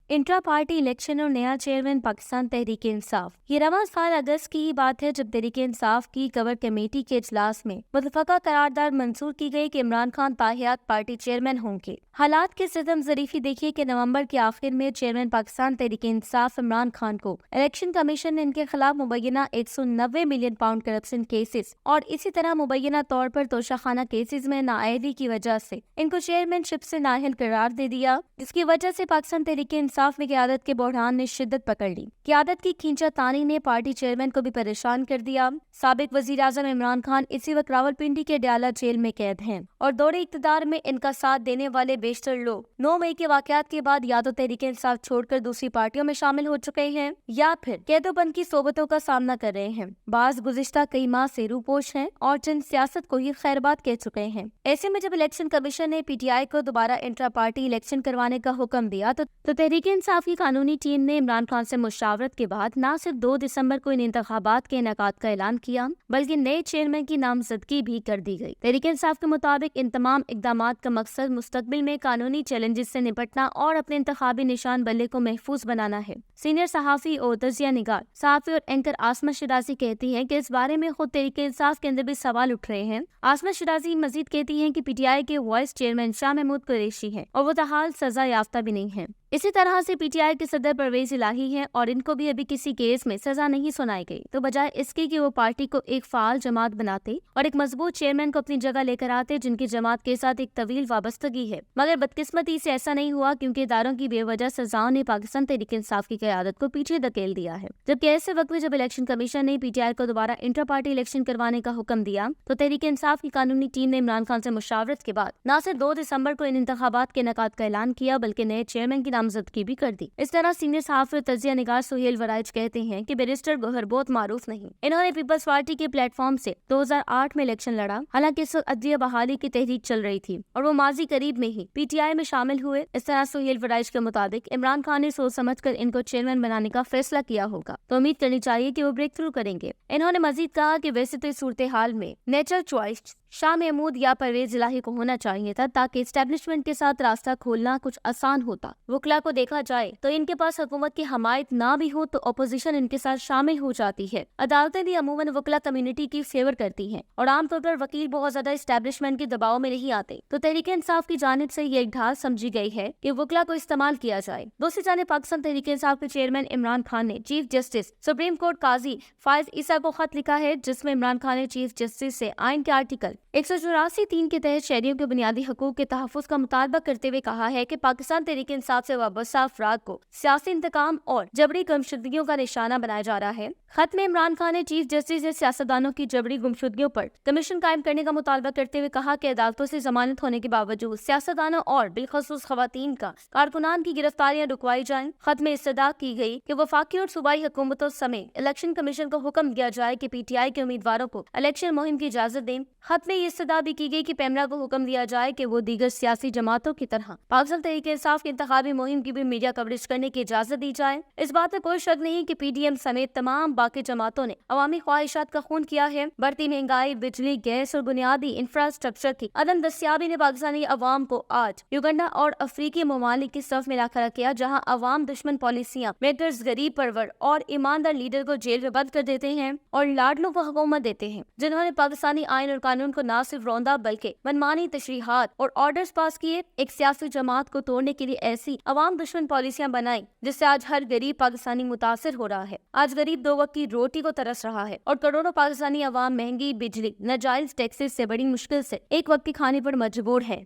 Intra party election और नया chairman Pakistan Tehreek Insaf. ये रवां साल अगस्त की ही बात है जब तहरीक इंसाफ की कवर कमेटी के इजलास में मुतफका करारदाद मंजूर की गई कि इमरान खान ताहियात पार्टी चेयरमैन होंगे। हालात की सितम ज़रीफी देखिए कि नवंबर के आखिर में चेयरमैन पाकिस्तान तहरीक इंसाफ इमरान खान को इलेक्शन कमीशन ने इनके खिलाफ मुबैना 190 मिलियन पाउंड करप्शन केसेस और इसी तरह मुबैना तौर पर तोशाखाना केसेस में नाअहली की वजह से इनको चेयरमैनशिप से नाअहल करार दे दिया, जिसकी वजह से पाकिस्तान तहरीक इंसाफ में क़यादत के बहरान ने शिद्दत पकड़ ली। क़यादत की खींचातानी ने पार्टी चेयरमैन को भी परेशान कर दिया। साबिक वज़ीर आज़म इमरान खान इसी वक्त रावलपिंडी के डयाला जेल में कैद हैं और दौरे इक़्तिदार में इनका साथ देने वाले बेशतर लोग 9 मई के वाक़यात के बाद या तो तहरीक इंसाफ छोड़कर दूसरी पार्टियों में शामिल हो चुके हैं या फिर कैदोबंद की सोबतों का सामना कर रहे हैं। बाज़ गुज़िश्ता कई माह से रूपोश हैं और जिन सियासत को ही खैरबाद कह चुके हैं। ऐसे में जब इलेक्शन कमीशन ने PTI को दोबारा इंट्रा पार्टी इलेक्शन करवाने का हुक्म दिया तो तहरीक इंसाफ की कानूनी टीम ने इमरान खान से मुशावरत के बाद न सिर्फ 2 दिसंबर को इन इंतखाबात के इनेकाद का ऐलान किया बल्कि नए चेयरमैन की नामजदगी भी कर दी गई। तहरीक इंसाफ के मुताबिक इन तमाम इकदामात का मकसद मुस्तकबिल में कानूनी चैलेंजेस से निपटना और अपने इंतखाबी निशान बल्ले को महफूज बनाना है। सीनियर सहाफ़ी और तजिया निगार सहाफ़ी और एंकर आसमा शिराजी कहती हैं कि इस बारे में खुद तहरीक इंसाफ के अंदर भी सवाल उठ रहे हैं। आसमा शिराजी मजीद कहती हैं कि PTI के वाइस चेयरमैन शाह महमूद कुरैशी हैं और वो तहाल सजा याफ्ता भी नहीं है। इसी तरह से PTI के सदर परवेज इलाही हैं और इनको भी अभी किसी केस में सजा नहीं सुनाई गई, तो बजाय इसके कि वो पार्टी को एक फाल जमात बनाते और एक मजबूत चेयरमैन को अपनी जगह लेकर आते जिनकी जमात के साथ एक तवील वाबस्तगी है। मगर बदकिस्मती से ऐसा नहीं हुआ क्योंकि इदारों की बेवजह सजाओं ने पाकिस्तान तहरीक इंसाफ की क़यादत को पीछे धकेल दिया है। जबकि ऐसे वक्त में जब इलेक्शन कमीशन ने PTI को दोबारा इंटर पार्टी इलेक्शन करवाने का हुक्म दिया तो तहरीक इंसाफ की कानूनी टीम ने इमरान खान से मुशावरत के बाद न सिर्फ 2 दिसंबर को इन इंतखाबात के इनेकाद का ऐलान किया बल्कि नए चेयरमैन की नामजदगी भी कर दी। इस तरह सीनियर सहाफ़ी और तजिया निगार सुहेल वराइज कहते हैं कि बैरिस्टर गोहर बहुत मारूफ नहीं। इन्होंने पीपल्स पार्टी के प्लेटफॉर्म से 2008 में इलेक्शन लड़ा, हालांकि इस वक्त अदलिया बहाली की तहरीक चल रही थी और वो माजी करीब में ही PTI में शामिल हुए। इस तरह सुहेल वराइज के मुताबिक इमरान खान ने सोच समझ कर इनको चेयरमैन बनाने का फैसला किया होगा, तो उम्मीद करनी चाहिए कि वो ब्रेक थ्रू करेंगे। इन्होंने मजीद कहा कि वैसे तो इस सूरत हाल में नेचुरल चॉइस शाह महमूद या परवेज इलाही को होना चाहिए था ताकि एस्टेब्लिशमेंट के साथ रास्ता खोलना कुछ आसान होता। वकला को देखा जाए तो इनके पास हुकूमत की हमायत ना भी हो तो अपोजिशन इनके साथ शामिल हो जाती है। अदालतें भी अमूमन वकला कम्युनिटी की फेवर करती हैं और आमतौर पर वकील बहुत ज्यादा एस्टेब्लिशमेंट के दबाव में नहीं आते, तो तहरीक इंसाफ की जानिब से ये एक ढाल समझी गई है कि वकला को इस्तेमाल किया जाए। दूसरी जानिब पाकिस्तान तहरीक इंसाफ के चेयरमैन इमरान खान ने चीफ जस्टिस सुप्रीम कोर्ट काजी फायज ईसा को खत लिखा है जिसमें इमरान खान ने चीफ जस्टिस से आइन के आर्टिकल 184(3) के तहत शहरियों के बुनियादी हकूक के तहफ़्फ़ुज़ का मुतालबा करते हुए कहा है कि पाकिस्तान तहरीक इंसाफ से वाबस्ता अफराद को सियासी इंतकाम और जबरी गुमशुदगियों का निशाना बनाया जा रहा है। खत में इमरान खान ने चीफ जस्टिस से सियासतदानों की जबरी गुमशुदगियों पर कमीशन कायम करने का मुतालबा करते हुए कहा कि अदालतों से जमानत होने के बावजूद सियासतदानों और बिलखसूस खवातीन का कारकुनान की गिरफ्तारियां रुकवाई जाएं। खत में इस्तदा की गई कि वफाकी और सूबाई हुकूमतों समेत इलेक्शन कमीशन को हुक्म दिया जाए कि PTI के उम्मीदवारों को इलेक्शन मुहिम की इजाजत दें। खत में इस्तदा भी की गई कि पेमरा को हुक्म दिया जाए कि वो दीगर सियासी जमातों की तरह पाकिस्तान तहरीक इंसाफ की इंतखाबी मुहिम की भी मीडिया कवरेज करने की इजाजत दी जाए। इस बात में कोई शक नहीं कि PDM समेत तमाम बाकी जमातों ने अवामी ख्वाहिशात का खून किया है। बढ़ती महंगाई, बिजली, गैस और बुनियादी इंफ्रास्ट्रक्चर की अदम दस्तियाबी ने पाकिस्तानी अवाम को आज युगांडा और अफ्रीकी ममालिक की सफ में ला खड़ा किया, जहाँ अवाम दुश्मन पॉलिसियाँ मेकर्स गरीब परवर और ईमानदार लीडर को जेल में बंद कर देते हैं और लाडलों को हुकूमत देते हैं, जिन्होंने पाकिस्तानी आइन और कानून को न सिर्फ रौंदा बल्कि मनमानी तशरीहात और ऑर्डर्स पास किए। एक सियासी जमात को तोड़ने के लिए ऐसी अवाम दुश्मन पॉलिसियां बनाई जिससे आज हर गरीब पाकिस्तानी मुतासिर हो रहा है। आज गरीब 2 वक्त की रोटी को तरस रहा है और करोड़ों पाकिस्तानी अवाम महंगी बिजली, नाजायज टैक्सेस से बड़ी मुश्किल से एक वक्त की खाने पर मजबूर है।